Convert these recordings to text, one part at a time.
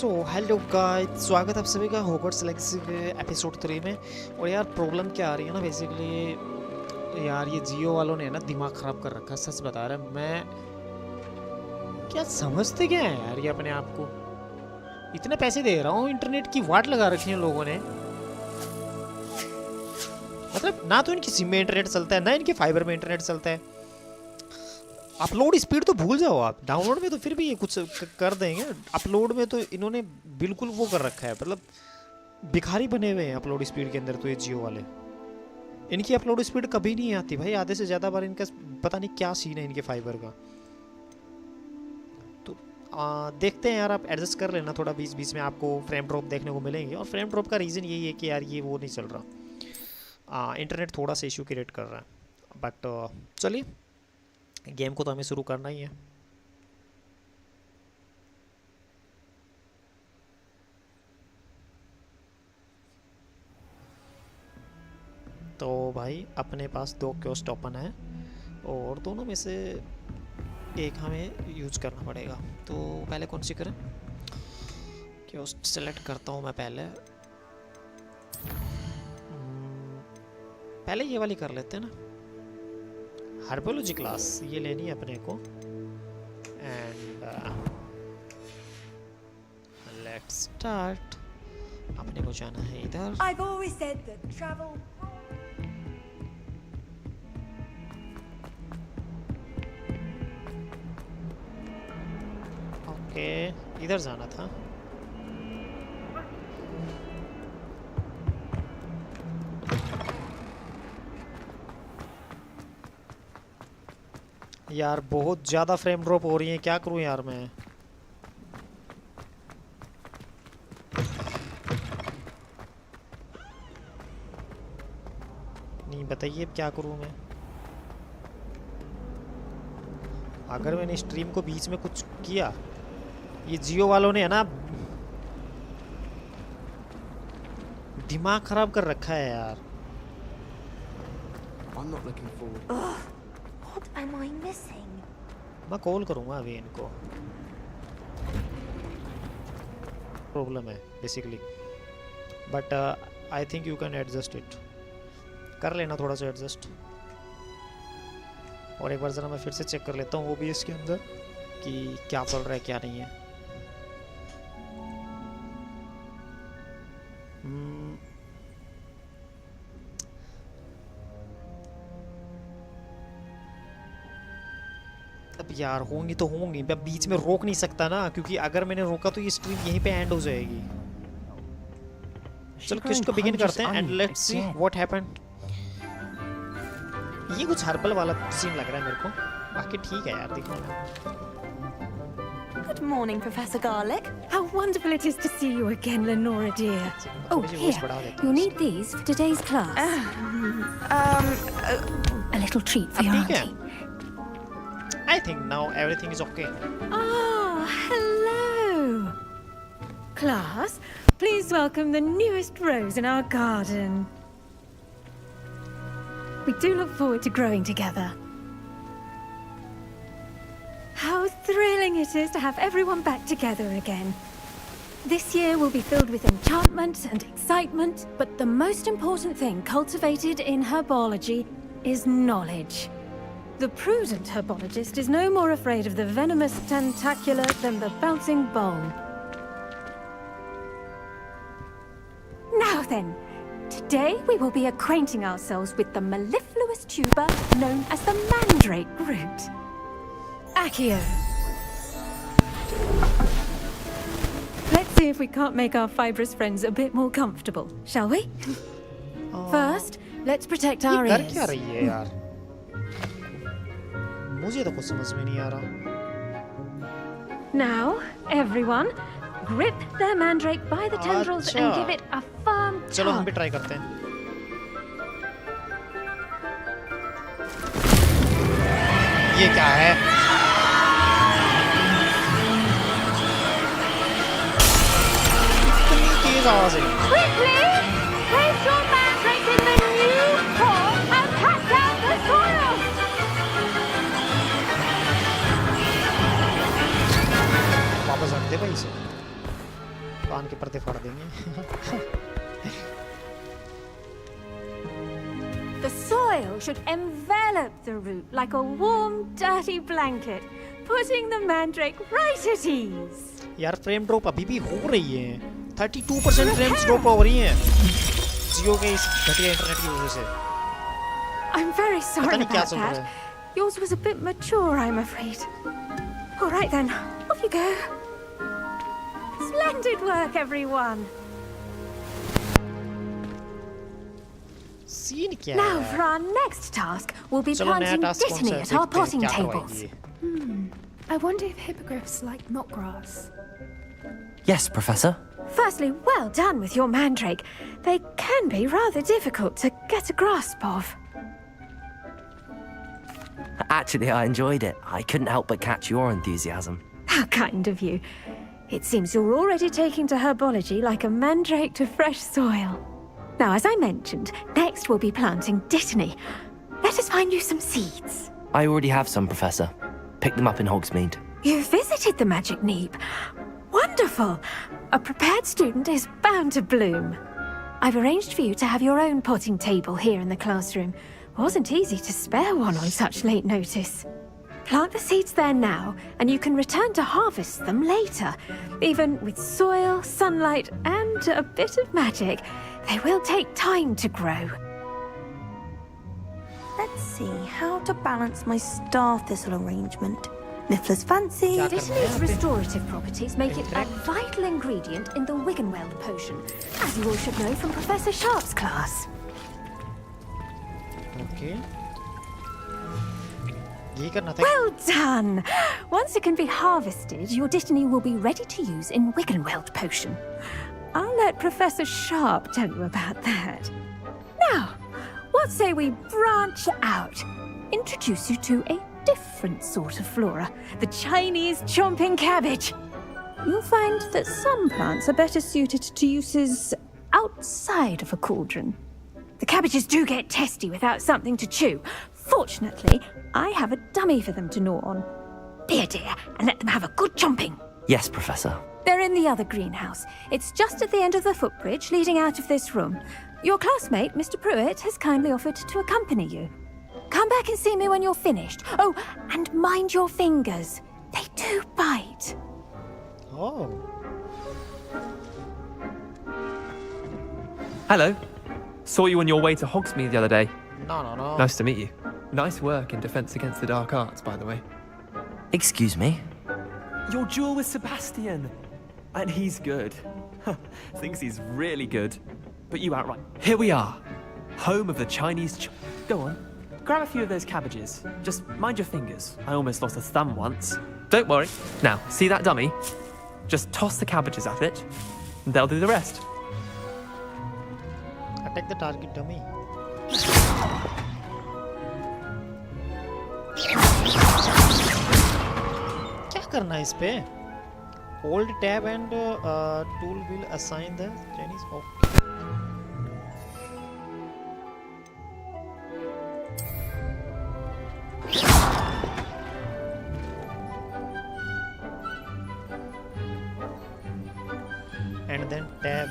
So hello guys, स्वागत आप सभी का हॉगवर्ट्स लेगेसी के एपिसोड 3 में। और यार प्रॉब्लम क्या आ रही है ना, बेसिकली यार ये जियो वालों ने ना दिमाग ख़राब कर रखा है। सच बता रहा है, मैं क्या समझते क्या है यार ये अपने आप को। इतने पैसे दे रहा हूँ, इंटरनेट की वाट लगा रखी है लोगों ने। मतलब ना तो इनकी सिम में इंटरनेट चलता है, ना इनके फाइबर में इंटरनेट चलता है। अपलोड स्पीड तो भूल जाओ आप, डाउनलोड में तो फिर भी ये कुछ कर देंगे। अपलोड में तो इन्होंने बिल्कुल वो कर रखा है, मतलब भिखारी बने हुए हैं अपलोड स्पीड के अंदर। तो ये जियो वाले, इनकी अपलोड स्पीड कभी नहीं आती भाई, आधे से ज़्यादा बार इनका पता नहीं क्या सीन है इनके फाइबर का। तो देखते हैं यार, आप एडजस्ट कर लेना थोड़ा, बीच बीच में आपको फ्रेम ड्रॉप देखने को मिलेंगे। और फ्रेम ड्रॉप का रीज़न यही है कि यार ये वो नहीं चल रहा, इंटरनेट थोड़ा सा इशू क्रिएट कर रहा है। बट चलिए, गेम को तो हमें शुरू करना ही है। तो भाई अपने पास 2 क्वेस्ट ओपन है और दोनों में से एक हमें यूज करना पड़ेगा। तो पहले कौन सी करें? क्वेस्ट सेलेक्ट करता हूँ मैं पहले ये वाली कर लेते हैं ना, हर्बोलॉजी क्लास ये लेनी है अपने को। And let's start. अपने को जाना है इधर। I've always said that travel. Okay, इधर जाना था। यार बहुत ज़्यादा फ्रेम ड्रॉप हो रही है, क्या करूं यार मैं। नहीं बताइए क्या करूं मैं। अगर मैंने स्ट्रीम को बीच में कुछ किया, ये जियो वालों ने है ना दिमाग खराब कर रखा है यार। I'm not looking forward. What am I missing? मैं कॉल करूंगा अभी इनको। प्रॉब्लम है basically, but I think you can adjust it. कर लेना थोड़ा सा एडजस्ट। और एक बार ज़रा मैं फिर से चेक कर लेता हूँ OBS के अंदर कि क्या चल रहा है क्या नहीं है। अब यार होंगी तो होंगी, मैं बीच में रोक नहीं सकता ना, क्योंकि अगर मैंने रोका तो ये स्ट्रीम यहीं पे एंड हो जाएगी। चलो क्विज को बिगिन करते हैं and let's see what happened. ये कुछ हर्बल वाला सीन लग रहा है मेरे को, बाकी ठीक है यार देखो। Good morning, Professor Garlic. How wonderful it is to see you again, Lenora dear. Oh, here. You'll need these for today's class. A little treat for your auntie. I think now everything is okay. Oh, hello. Class, please welcome the newest rose in our garden. We do look forward to growing together. How thrilling it is to have everyone back together again. This year will be filled with enchantment and excitement, but the most important thing cultivated in herbology is knowledge. The prudent herbologist is no more afraid of the venomous tentacular than the bouncing bone. Now then, today we will be acquainting ourselves with the mellifluous tuber known as the mandrake root. Accio. Let's see if we can't make our fibrous friends a bit more comfortable, shall we? First, let's protect our ये कर क्या ears. रही है यार, मुझे तो कुछ समझ में नहीं आ रहा। Now, everyone, grip the mandrake by the tendrils and give it a firm tug. चलो हम भी ट्राई करते हैं। ये क्या है? इतनी तेज आवाज है। Quickly, place your mandrake in the new pot and pat down the soil. वापस रख दे भाई इसे। कान के पर्दे फाड़ देंगे। The soil should envelop the root like a warm, dirty blanket, putting the mandrake right at ease. यार फ्रेम ड्रॉप अभी भी हो रही है। 32% फ्रेम्स ड्रॉप हो रही हैं जियो के इस घटिया इंटरनेट की वजह से। I'm very sorry पता नहीं क्या about चल रहा that. है। Yours was a bit mature, I'm afraid. All right then, off you go. Splendid work, everyone. Scene क्या Now है? for our next task, we'll be चलो नया planting टास्क कौन dittany सा है? at our देखते हैं potting क्या tables. करवाएगी। I wonder if hippogriffs like knotgrass. Yes, Professor. Firstly, well done with your mandrake. They can be rather difficult to get a grasp of. Actually, I enjoyed it. I couldn't help but catch your enthusiasm. How kind of you. It seems you're already taking to herbology like a mandrake to fresh soil. Now, as I mentioned, next we'll be planting dittany. Let us find you some seeds. I already have some, Professor. Picked them up in Hogsmeade. You visited the Magic Neep. Wonderful! A prepared student is bound to bloom. I've arranged for you to have your own potting table here in the classroom. Wasn't easy to spare one on such late notice. Plant the seeds there now, and you can return to harvest them later. Even with soil, sunlight, and a bit of magic, they will take time to grow. Let's see how to balance my star thistle arrangement. Mifflin's fancy. क्या करना है Dittany's यहाँ पे? restorative properties make it a vital ingredient in the Wiggenweld potion, as you all should know from Professor Sharp's class. Okay यही करना था। Well done! Once it can be harvested, your dittany will be ready to use in Wiggenweld potion. I'll let Professor Sharp tell you about that. Now, what say we branch out? Introduce you to a different sort of flora, the Chinese chomping cabbage. You'll find that some plants are better suited to uses outside of a cauldron. The cabbages do get testy without something to chew. Fortunately, I have a dummy for them to gnaw on. Be a dear and let them have a good chomping. Yes, Professor. They're in the other greenhouse. It's just at the end of the footbridge leading out of this room. Your classmate, Mr. Pruitt, has kindly offered to accompany you. Come back and see me when you're finished. Oh, and mind your fingers. They do bite. Oh Hello. Saw you on your way to Hogsmeade the other day. no Nice to meet you. Nice work in Defense Against the Dark Arts, by the way. Excuse me? Your duel with Sebastian. And he's good. Thinks he's really good. But you outright. Here we are. Home of the Chinese Go on. Grab a few of those cabbages. Just mind your fingers. I almost lost a thumb once. Don't worry. Now, see that dummy? Just toss the cabbages at it, and they'll do the rest. Attack the target dummy. क्या करना है इस पे? Hold tab and tool will assign the Chinese. Okay. And then tab.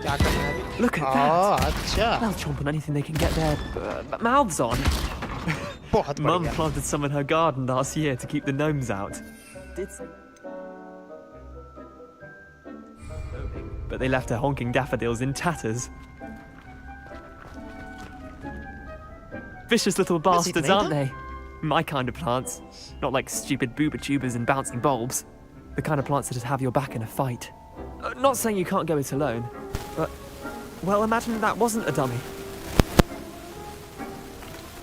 क्या करना है अभी? Look at that. अच्छा They'll chomp on anything they can get their mouths on. बहुत Mum बढ़िया। planted some in her garden last year to keep the gnomes out. But they left her honking daffodils in tatters. Vicious little bastards, aren't they? My kind of plants. Not like stupid booba tubers and bouncing bulbs. The kind of plants that just have your back in a fight. Not saying you can't go it alone, but, well, imagine that wasn't a dummy.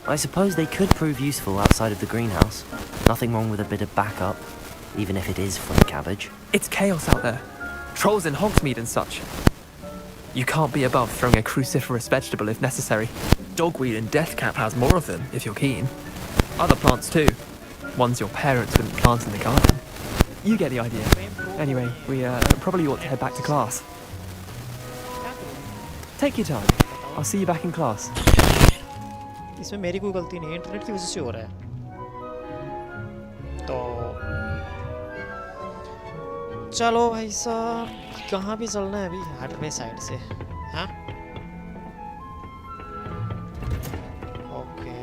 I suppose they could prove useful outside of the greenhouse. Nothing wrong with a bit of backup, even if it is from cabbage. It's chaos out there. Trolls in Hogsmeade and such. You can't be above throwing a cruciferous vegetable if necessary. Dogweed and deathcap has more of them, if you're keen. Other plants too. Ones your parents wouldn't plant in the garden. You get the idea. Anyway, we probably ought to head back to class. Take your time. I'll see you back in class. इसमें मेरी कोई गलती नहीं है, internet की वजह से हो रहा है। तो चलो भाई साहब, कहाँ भी चलना है अभी? हार्डवे साइड से। हाँ ओके,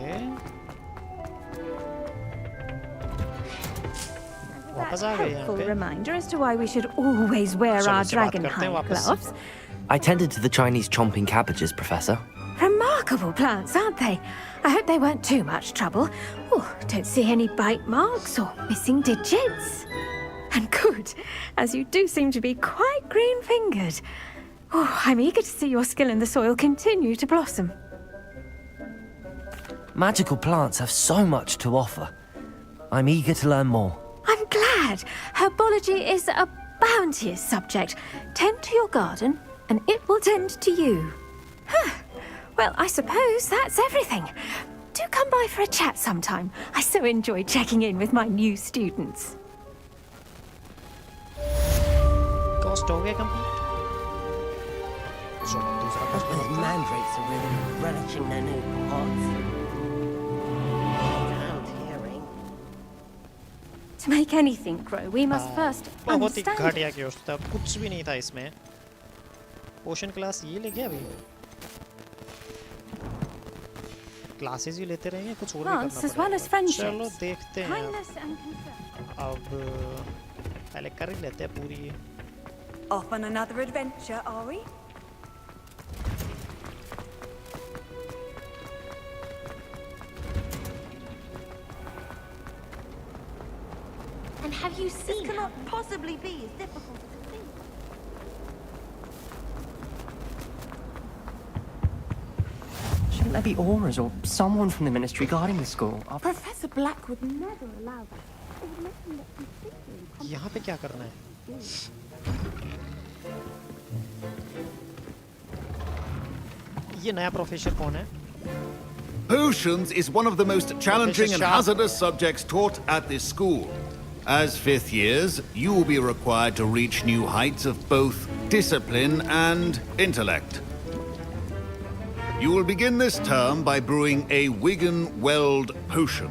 वापस आ गए यहाँ Helpful पे। reminder as to why we should always wear चलो, our इससे बात dragon करते हैं hide वापस। gloves. I tended to the Chinese chomping cabbages, Professor. Remarkable plants, aren't they? I hope they weren't too much trouble. Oh, don't see any bite marks or missing digits. And good, as you do seem to be quite green-fingered. Oh, I'm eager to see your skill in the soil continue to blossom. Magical plants have so much to offer. I'm eager to learn more. I'm glad. Herbology is a bounteous subject. Tend to your garden, and it will tend to you. Huh. Well, I suppose that's everything. Do come by for a chat sometime. I so enjoy checking in with my new students. Cost हो गया complete. चलो दूसरा The cost. mandrakes are really relishing their new pots. Sound hearing. To make anything grow, we must first बहुत ही understand घटिया it. क्योस्ट था, कुछ भी नहीं था इसमें। पोशन क्लास ये ले गया अभी। क्लासेस ही लेते रहेंगे, कुछ और भी Plants करना as well as पड़ेगा। friendships. चलो देखते हैं Kindness and concern. अब पहले कर ही लेते हैं पूरी। Off on another adventure, are we? And have you This seen her? cannot possibly be as difficult as it seems. Shouldn't there be auras or someone from the ministry guarding the school? Professor Black would never allow that. It would make him look completely यहाँ पे क्या करना है? ये नया professor कौन है? Potions is one of the most challenging and Sharp. hazardous subjects taught at this school. As fifth years, you will be required to reach new heights of both discipline and intellect. You will begin this term by brewing a Wigan-Weld potion.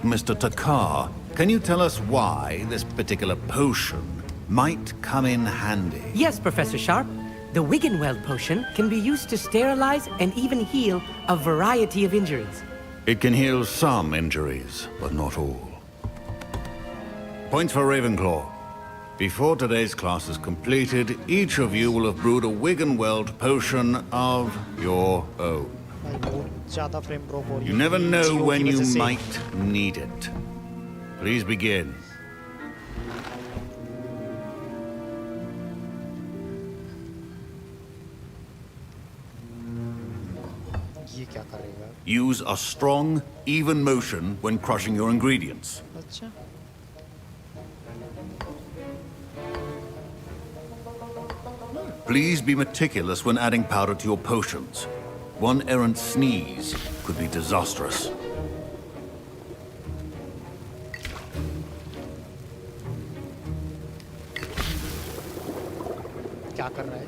Mr. Takar, can you tell us why this particular potion might come in handy? Yes, Professor Sharp. The Wigan-Weld potion can be used to sterilize and even heal a variety of injuries. It can heal some injuries, but not all. Points for Ravenclaw. Before today's class is completed, each of you will have brewed a Wigan-Weld potion of your own. भाई बहुत ज़्यादा frame drop हो रही है। You never know Jio when की you वजह से। might need it. Please begin. ये क्या करेगा? Use a strong, even motion when crushing your ingredients. अच्छा। Please be meticulous when adding powder to your potions. One errant sneeze could be disastrous. क्या कर रहा है?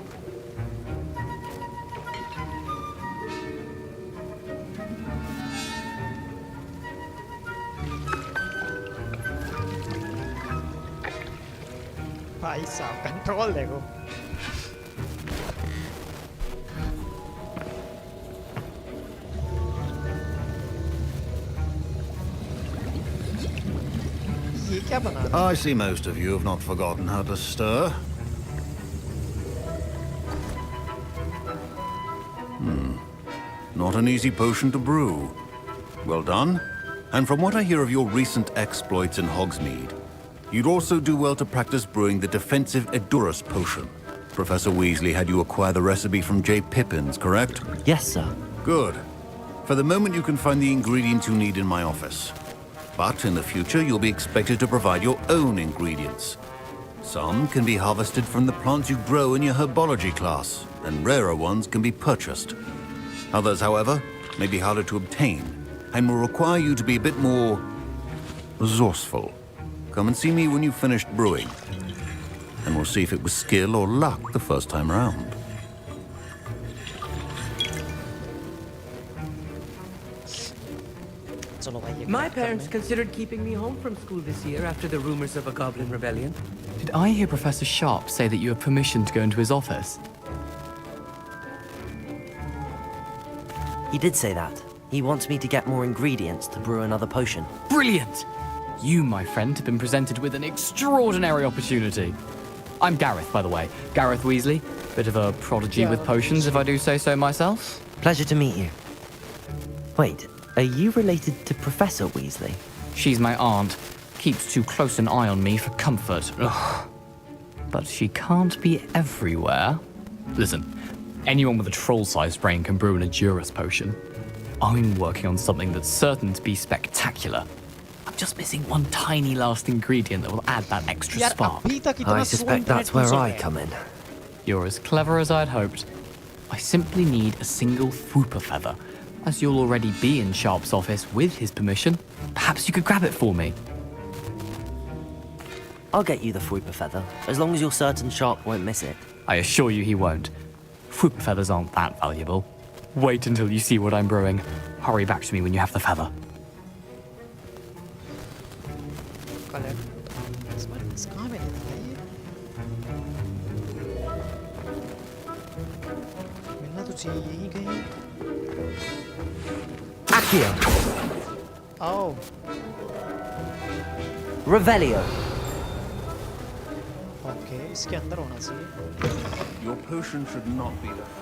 भाई साहब कंट्रोल देखो। ये क्या बना रहा है? I see most of you have not forgotten how to stir. Not an easy potion to brew. Well done. And from what I hear of your recent exploits in Hogsmeade, you'd also do well to practice brewing the defensive Edurus potion. Professor Weasley had you acquire the recipe from J. Pippins, correct? Yes, sir. Good. For the moment, you can find the ingredients you need in my office. But in the future, you'll be expected to provide your own ingredients. Some can be harvested from the plants you grow in your herbology class, and rarer ones can be purchased. Others, however, may be harder to obtain, and will require you to be a bit more resourceful. Come and see me when you've finished brewing, and we'll see if it was skill or luck the first time round. चलो भाई ये My crack कर parents लें। considered keeping me home from school this year after the rumors of a goblin rebellion. Did I hear Professor Sharp say that you have permission to go into his office? He did say that. He wants me to get more ingredients to brew another potion. Brilliant! You, my friend, have been presented with an extraordinary opportunity. I'm Gareth, by the way. Gareth Weasley. Bit of a prodigy with potions, if I do say so myself. Pleasure to meet you. Wait, are you related to Professor Weasley? She's my aunt. Keeps too close an eye on me for comfort. Ugh. But she can't be everywhere. Listen, anyone with a troll-sized brain can brew an Edurus potion. I'm working on something that's certain to be spectacular. I'm just missing one tiny last ingredient that will add that extra यार spark. अभी तक इतना I suspect that's where I come in. You're as clever as I'd hoped. I simply need a single Fwooper feather. As you'll already be in Sharp's office with his permission, perhaps you could grab it for me. I'll get you the Fwooper feather, as long as you're certain Sharp won't miss it. I assure you he won't. Fwooper feathers aren't that valuable. Wait until you see what I'm brewing. Hurry back to me when you have the feather. कहाँ में है ये? मिलना तो चाहिए यहीं कहीं। Accio. Oh, Revelio. okay, इसके अंदर होना चाहिए। Your potion should not be there.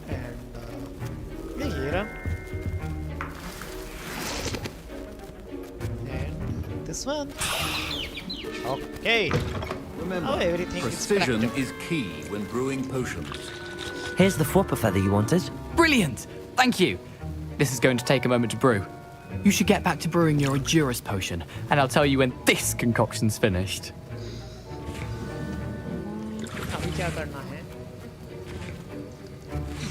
And ये रहा। And this one. Okay. Remember, Oh, everything is precision practical. is key when brewing potions. Here's the Fwooper feather you wanted. Brilliant! Thank you! This is going to take a moment to brew. You should get back to brewing your Edurus potion, and I'll tell you when this concoction's finished. अभी क्या करना है?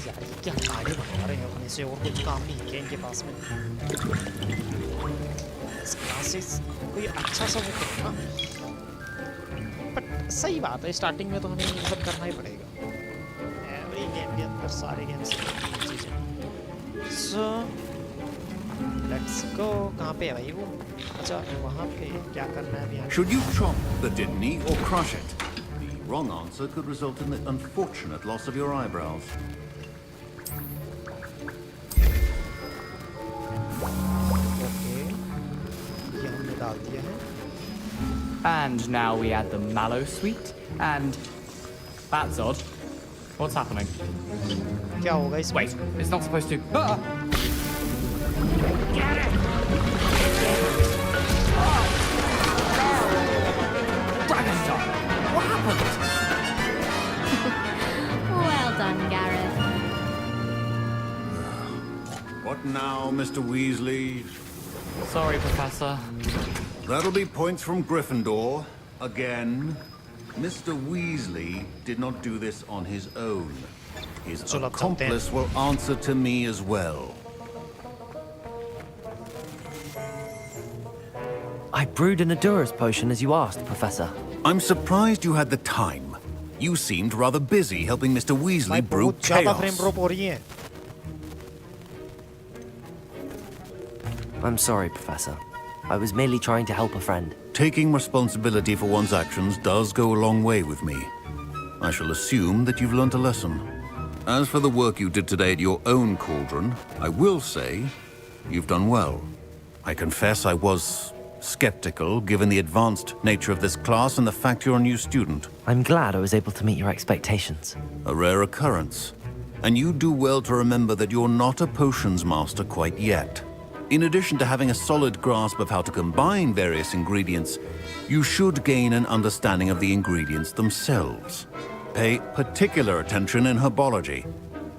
यार ये क्या गाड़ी बना रहे हैं अपने से और कुछ काम नहीं है इनके पास में। क्लासेस कोई अच्छा सा वो करना। बट सही बात है स्टार्टिंग में तो हमें ये सब करना ही पड़ेगा। एवरी गेम के अंदर सारे गेम्स की चीज़ें। So let's go. कहाँ पे है भाई वो? अच्छा वहाँ पे क्या करना है अभी? Should you chop the Didney or crush it? The wrong answer could result in the unfortunate loss of your eyebrows. Okay ये हमने डाल दिया है। And now we add the mallow sweet, and that's odd. What's happening? क्या होगा इसमें? Wait, it's not supposed to. Ah! Dragonstar! What happened? Well done, Gareth. What now, Mr. Weasley? Sorry, Professor. That'll be points from Gryffindor. Again. Mr. Weasley did not do this on his own. His चलो, accomplice will answer to me as well. I brewed an Edurus potion as you asked, Professor. I'm surprised you had the time. You seemed rather busy helping Mr. Weasley भाई brew बहुत ज़्यादा frame chaos. Drop हो रही है। I'm sorry, Professor. I was merely trying to help a friend. Taking responsibility for one's actions does go a long way with me. I shall assume that you've learnt a lesson. As for the work you did today at your own cauldron, I will say you've done well. I confess I was skeptical given the advanced nature of this class and the fact you're a new student. I'm glad I was able to meet your expectations. A rare occurrence. And you do well to remember that you're not a potions master quite yet. In addition to having a solid grasp of how to combine various ingredients, you should gain an understanding of the ingredients themselves. Pay particular attention in herbology.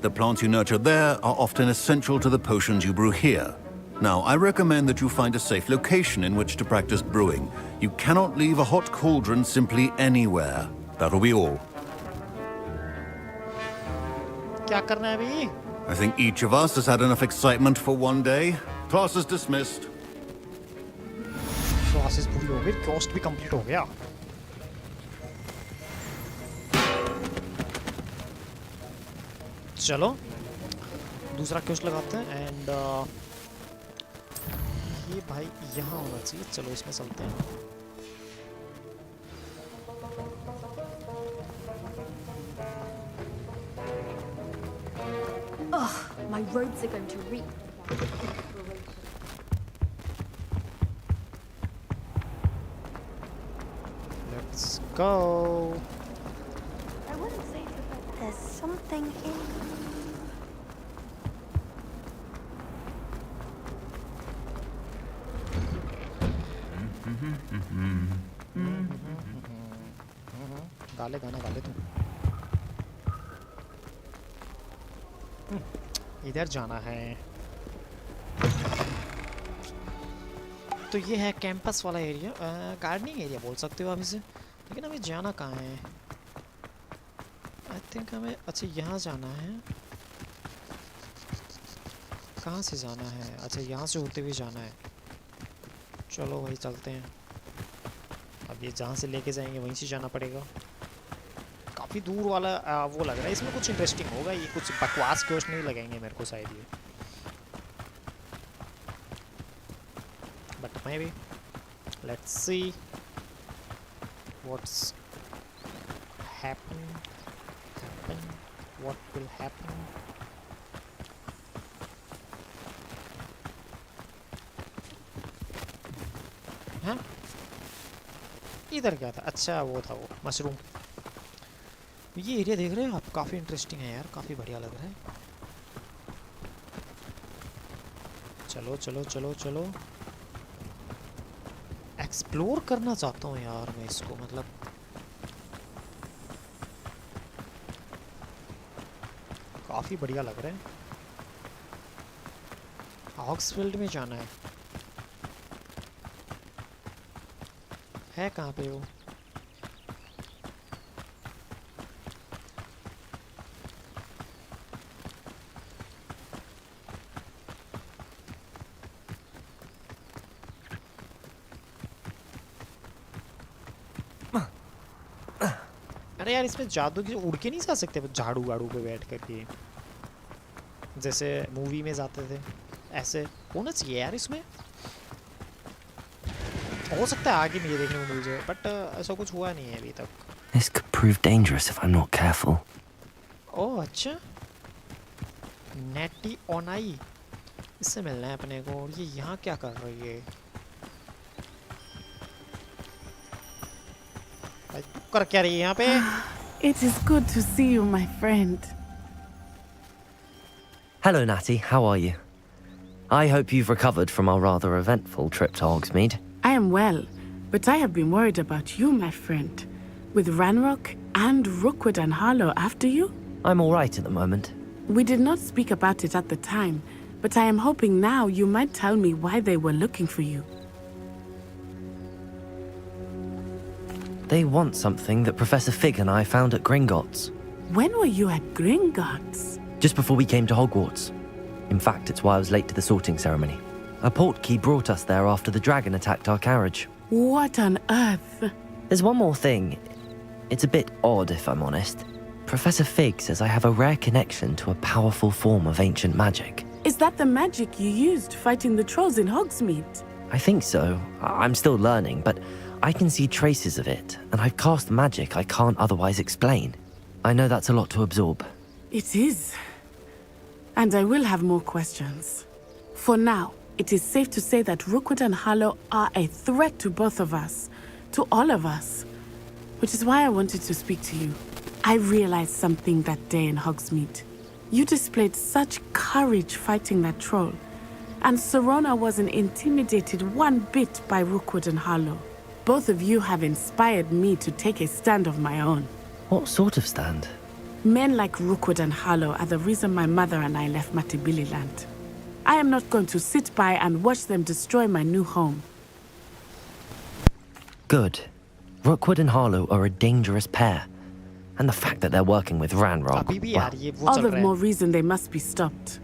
The plants you nurture there are often essential to the potions you brew here. Now, I recommend that you find a safe location in which to practice brewing. You cannot leave a hot cauldron simply anywhere. That'll be all. क्या करना है अभी? I think each of us has had enough excitement for one day. Class is dismissed. Classes पूरी हो गई, coast भी complete हो गया। चलो दूसरा क्वेश्चन लगाते हैं एंड ये भाई यहाँ होना चाहिए। चलो इसमें चलते हैं। My roads are going to reek. Let's go. I wouldn't say it's a bad There's something in. गाले गाना गाले तू। इधर जाना है। तो ये है कैंपस वाला एरिया, गार्डनिंग एरिया बोल सकते हो आप इसे। लेकिन हमें जाना कहाँ है? आई थिंक हमें अच्छा यहाँ जाना है। कहाँ से जाना है? अच्छा यहाँ से होते हुए जाना है। चलो वही चलते हैं। अब ये जहाँ से लेके जाएंगे वहीं से जाना पड़ेगा। काफ़ी दूर वाला वो लग रहा है। इसमें कुछ इंटरेस्टिंग होगा। ये कुछ बकवास क्वेश्चन नहीं लगेंगे मेरे को शायद ये, but may be let's see what's happen what will happen. हाँ इधर क्या था? अच्छा वो था वो मशरूम। ये एरिया देख रहे हो आप? काफ़ी इंटरेस्टिंग है यार, काफ़ी बढ़िया लग रहा है। चलो चलो चलो चलो एक्सप्लोर करना चाहता हूँ यार मैं इसको, मतलब काफ़ी बढ़िया लग रहा है। हॉग्सफील्ड में जाना है कहाँ पे वो? अरे यार इसमें जादू की उड़ के नहीं जा सकते झाड़ू वाड़ू पे बैठ करके जैसे मूवी में जाते थे? ऐसे होना चाहिए यार इसमें। हो सकता है आगे में ये देखने को मिल जाए, बट ऐसा कुछ हुआ नहीं है अभी तक। This could prove dangerous if I'm not careful. ओह अच्छा, नेटी ओनाई इससे मिलना है अपने को। और ये यहाँ क्या कर रही है? भाई तू कर क्या रही है यहाँ पे? It is good to see you, my friend. Hello, Natty. How are you? I hope you've recovered from our rather eventful trip to Hogsmeade. I am well, but I have been worried about you, my friend. With Ranrock and Rookwood and Harlow after you? I'm all right at the moment. We did not speak about it at the time, but I am hoping now you might tell me why they were looking for you. They want something that Professor Fig and I found at Gringotts. When were you at Gringotts? Just before we came to Hogwarts. In fact, it's why I was late to the sorting ceremony. A portkey brought us there after the dragon attacked our carriage. What on earth? There's one more thing. It's a bit odd, if I'm honest. Professor Fig says I have a rare connection to a powerful form of ancient magic. Is that the magic you used fighting the trolls in Hogsmeade? I think so. I'm still learning, but I can see traces of it, and I've cast magic I can't otherwise explain. I know that's a lot to absorb. It is. And I will have more questions. For now, it is safe to say that Rookwood and Harlow are a threat to both of us, to all of us. Which is why I wanted to speak to you. I realized something that day in Hogsmeade. You displayed such courage fighting that troll, and Serona wasn't intimidated one bit by Rookwood and Harlow. Both of you have inspired me to take a stand of my own. What sort of stand? Men like Rookwood and Harlow are the reason my mother and I left Matibili land. I am not going to sit by and watch them destroy my new home. Good. Rookwood and Harlow are a dangerous pair. And the fact that they're working with Ranrock, well, all the more reason they must be stopped.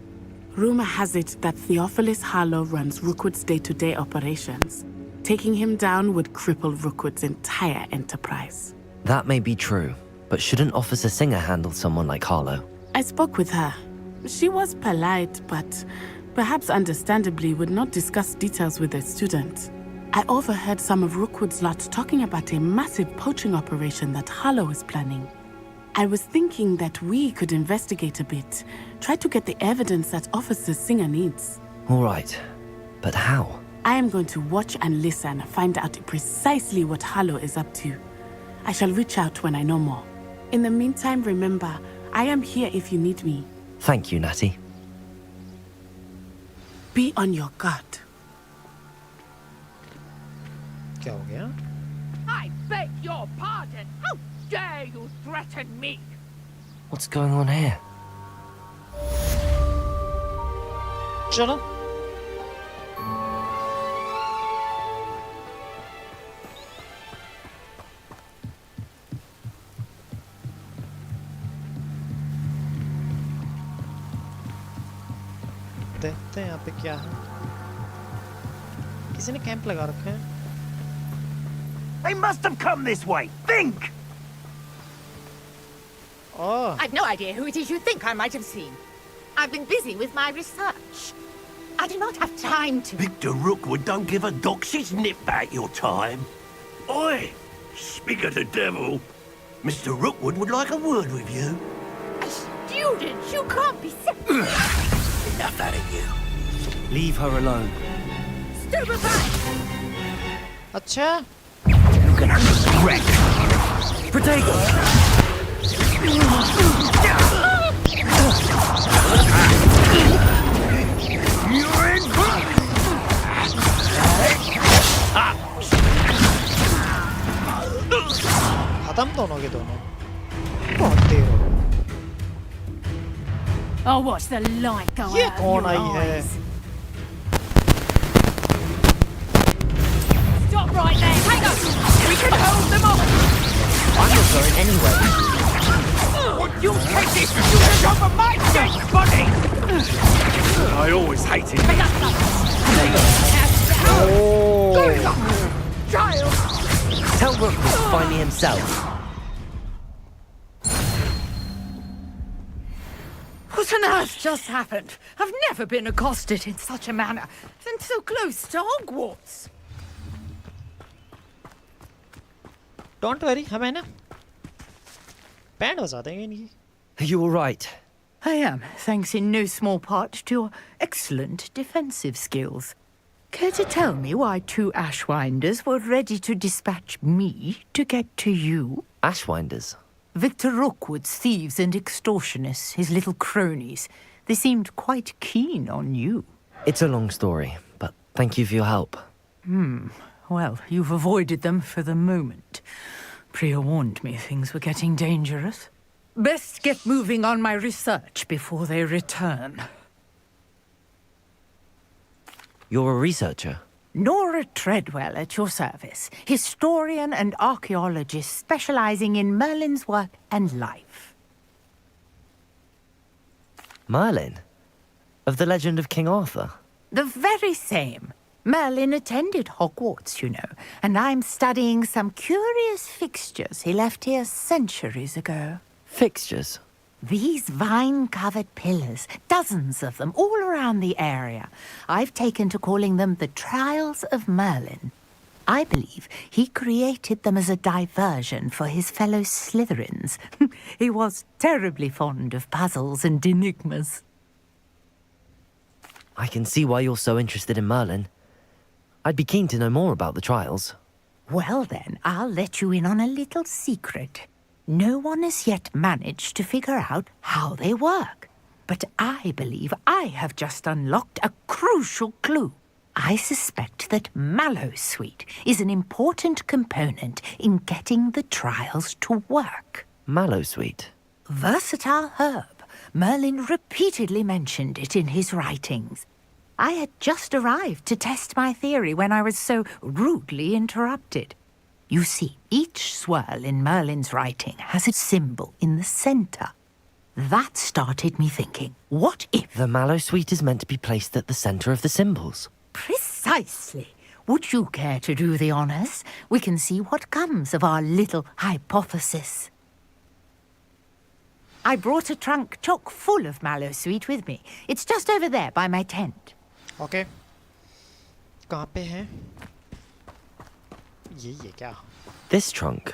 Rumor has it that Theophilus Harlow runs Rookwood's day-to-day operations. Taking him down would cripple Rookwood's entire enterprise. that may be true, but shouldn't Officer Singer handle someone like Harlow? I spoke with her. She was polite, but perhaps understandably would not discuss details with a student. I overheard some of Rookwood's lot talking about a massive poaching operation that Harlow is planning. I was thinking that we could investigate a bit, try to get the evidence that Officer Singer needs. All right, but how? I am going to watch and listen, find out precisely what Harlow is up to. I shall reach out when I know more. In the meantime, remember, I am here if you need me. Thank you, Natty. Be on your guard. क्या हो गया? I beg your pardon. How dare you threaten me? What's going on here? चलो. देखते हैं यहाँ पे क्या है. किसी ने कैंप लगा रखा है. They must have come this way. Think! Oh. I've no idea who it is you think I might have seen. I've been busy with my research. I do not have time to... Victor Rookwood don't give a doxy's nip back your time. Oi! Speak of the devil. Mr. Rookwood would like a word with you. A student? You can't be... Enough out of you. Leave her alone. Stupefy! अच्छा. You're gonna regret. Potato! You're in for... खत्म दोनों के दोनों. बहुत देर हो गई. I'll watch the light go ये out कौन of your आई है? eyes. Stop right there. Hang on. We can hold them off. I'm not going anywhere. Would you take this? You can over my dead body! I always hated it. Oh. Child! Tell Rookwood to find me himself. What on earth just happened? I've never been accosted in such a manner, and so close to Hogwarts. Don't worry, हम है ना. Band बजा देंगे इनकी. Are you all right? I am, thanks in no small part to your excellent defensive skills. Care to tell me why two Ashwinders were ready to dispatch me to get to you? Ashwinders? Victor Rookwood's thieves and extortionists, his little cronies. They seemed quite keen on you. It's a long story, but thank you for your help. Well, you've avoided them for the moment. Priya warned me things were getting dangerous. Best get moving on my research before they return. You're a researcher? Nora Treadwell at your service, historian and archaeologist specializing in Merlin's work and life. Merlin? Of the legend of King Arthur? The very same. Merlin attended Hogwarts, you know, and I'm studying some curious fixtures he left here centuries ago. Fixtures? These vine-covered pillars, dozens of them, all around the area. I've taken to calling them the Trials of Merlin. I believe he created them as a diversion for his fellow Slytherins. He was terribly fond of puzzles and enigmas. I can see why you're so interested in Merlin. I'd be keen to know more about the trials. Well then, I'll let you in on a little secret. No one has yet managed to figure out how they work. But I believe I have just unlocked a crucial clue. I suspect that Mallowsweet is an important component in getting the trials to work. Mallowsweet? Versatile herb. Merlin repeatedly mentioned it in his writings. I had just arrived to test my theory when I was so rudely interrupted. You see, each swirl in Merlin's writing has a symbol in the center. That started me thinking, what if... The Mallowsweet is meant to be placed at the center of the symbols. Precisely. Would you care to do the honors? We can see what comes of our little hypothesis. I brought a trunk chock full of mallow sweet with me. It's just over there by my tent. Okay. कहाँ पे है? ये क्या? This trunk.